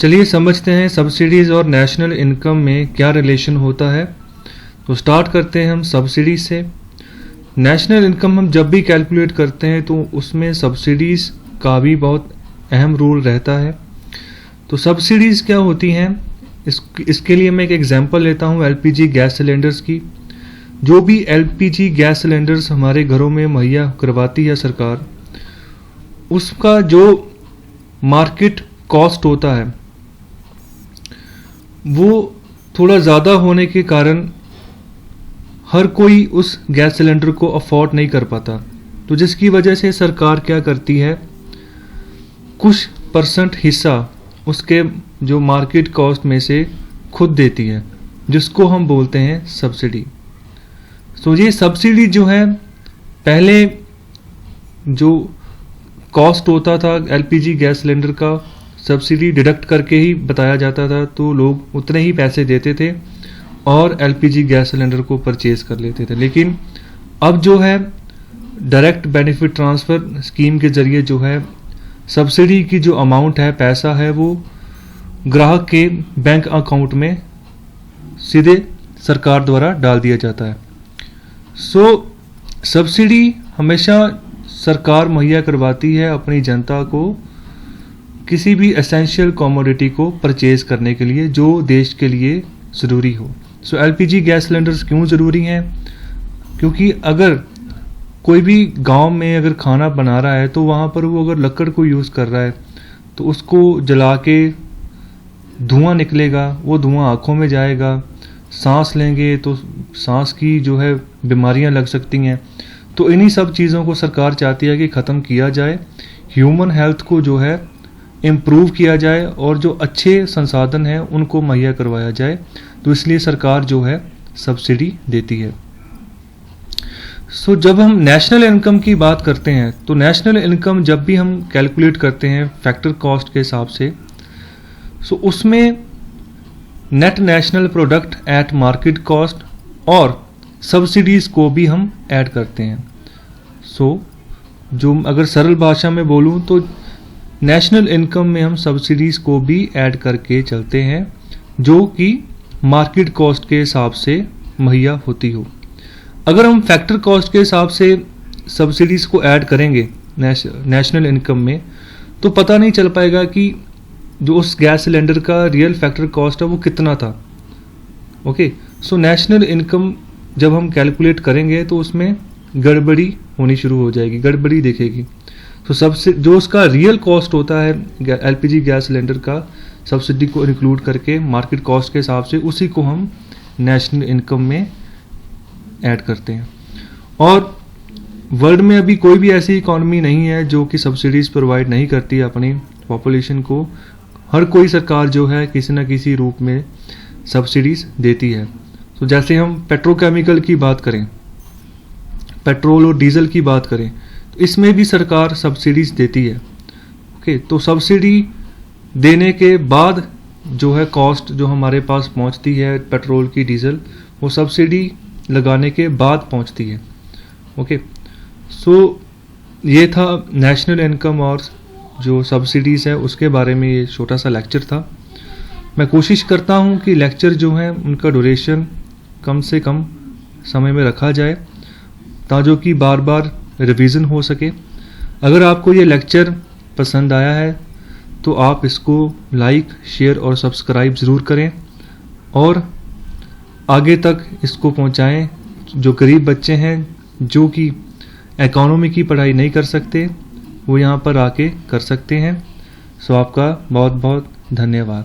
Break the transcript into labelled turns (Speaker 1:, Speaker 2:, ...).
Speaker 1: चलिए समझते हैं सब्सिडीज़ और नेशनल इनकम में क्या रिलेशन होता है। तो स्टार्ट करते हैं हम सब्सिडीज से। नेशनल इनकम हम जब भी कैलकुलेट करते हैं तो उसमें सब्सिडीज़ का भी बहुत अहम रोल रहता है। तो सब्सिडीज़ क्या होती हैं, इसके लिए मैं एक एग्जांपल लेता हूँ एलपीजी गैस सिलेंडर्स की। जो भी एलपीजी गैस सिलेंडर्स हमारे घरों में मुहैया करवाती है सरकार, उसका जो मार्केट कॉस्ट होता है वो थोड़ा ज़्यादा होने के कारण हर कोई उस गैस सिलेंडर को अफोर्ड नहीं कर पाता। तो जिसकी वजह से सरकार क्या करती है, कुछ परसेंट हिस्सा उसके जो मार्केट कॉस्ट में से खुद देती है, जिसको हम बोलते हैं सब्सिडी। तो ये सब्सिडी जो है, पहले जो कॉस्ट होता था एलपीजी गैस सिलेंडर का, सब्सिडी डिडक्ट करके ही बताया जाता था, तो लोग उतने ही पैसे देते थे और एलपीजी गैस सिलेंडर को परचेज कर लेते थे। लेकिन अब जो है डायरेक्ट बेनिफिट ट्रांसफ़र स्कीम के ज़रिए जो है सब्सिडी की जो अमाउंट है, पैसा है, वो ग्राहक के बैंक अकाउंट में सीधे सरकार द्वारा डाल दिया जाता है। सब्सिडी हमेशा सरकार मुहैया करवाती है अपनी जनता को किसी भी एसेंशियल कमोडिटी को परचेज करने के लिए जो देश के लिए ज़रूरी हो। एलपीजी गैस सिलेंडर्स क्यों ज़रूरी हैं? क्योंकि अगर कोई भी गांव में अगर खाना बना रहा है तो वहाँ पर वो अगर लकड़ को यूज़ कर रहा है तो उसको जला के धुआं निकलेगा, वो धुआं आँखों में जाएगा, सांस लेंगे तो सांस की जो है बीमारियां लग सकती हैं। तो इन्हीं सब चीज़ों को सरकार चाहती है कि ख़त्म किया जाए, ह्यूमन हेल्थ को जो है इम्प्रूव किया जाए और जो अच्छे संसाधन हैं उनको मुहैया करवाया जाए। तो इसलिए सरकार जो है सब्सिडी देती है। जब हम नेशनल इनकम की बात करते हैं तो नेशनल इनकम जब भी हम कैलकुलेट करते हैं फैक्टर कॉस्ट के हिसाब से, उसमें net national product at market cost और सब्सिडीज़ को भी हम ऐड करते हैं। जो अगर सरल भाषा में बोलूँ तो नेशनल इनकम में हम सब्सिडीज़ को भी ऐड करके चलते हैं जो कि मार्केट कॉस्ट के हिसाब से मुहैया होती हो। अगर हम फैक्टर कॉस्ट के हिसाब से सब्सिडीज़ को ऐड करेंगे नेशनल इनकम में तो पता नहीं चल पाएगा कि जो उस गैस सिलेंडर का रियल फैक्टर कॉस्ट है वो कितना था। ओके, नेशनल इनकम जब हम कैलकुलेट करेंगे तो उसमें गड़बड़ी होनी शुरू हो जाएगी, गड़बड़ी दिखेगी। सबसे जो उसका रियल कॉस्ट होता है एलपीजी गैस सिलेंडर का, सब्सिडी को इंक्लूड करके मार्केट कॉस्ट के हिसाब से, उसी को हम नेशनल इनकम में ऐड करते हैं। और वर्ल्ड में अभी कोई भी ऐसी इकॉनमी नहीं है जो कि सब्सिडीज़ प्रोवाइड नहीं करती है अपनी पॉपुलेशन को। हर कोई सरकार जो है किसी न किसी रूप में सब्सिडीज़ देती है। जैसे हम पेट्रोकेमिकल की बात करें, पेट्रोल और डीजल की बात करें, तो इसमें भी सरकार सब्सिडीज़ देती है। ओके, तो सब्सिडी देने के बाद जो है कॉस्ट जो हमारे पास पहुंचती है पेट्रोल की, डीजल, वो सब्सिडी लगाने के बाद पहुंचती है। ओके, ये था नेशनल इनकम और जो सब्सिडीज़ है उसके बारे में ये छोटा सा लेक्चर था। मैं कोशिश करता हूँ कि लेक्चर जो है उनका ड्यूरेशन कम से कम समय में रखा जाए ताकि कि बार बार रिवीजन हो सके। अगर आपको ये लेक्चर पसंद आया है तो आप इसको लाइक, शेयर और सब्सक्राइब ज़रूर करें और आगे तक इसको पहुंचाएं। जो गरीब बच्चे हैं जो कि इकोनॉमी की पढ़ाई नहीं कर सकते वो यहाँ पर आके कर सकते हैं। आपका बहुत बहुत धन्यवाद।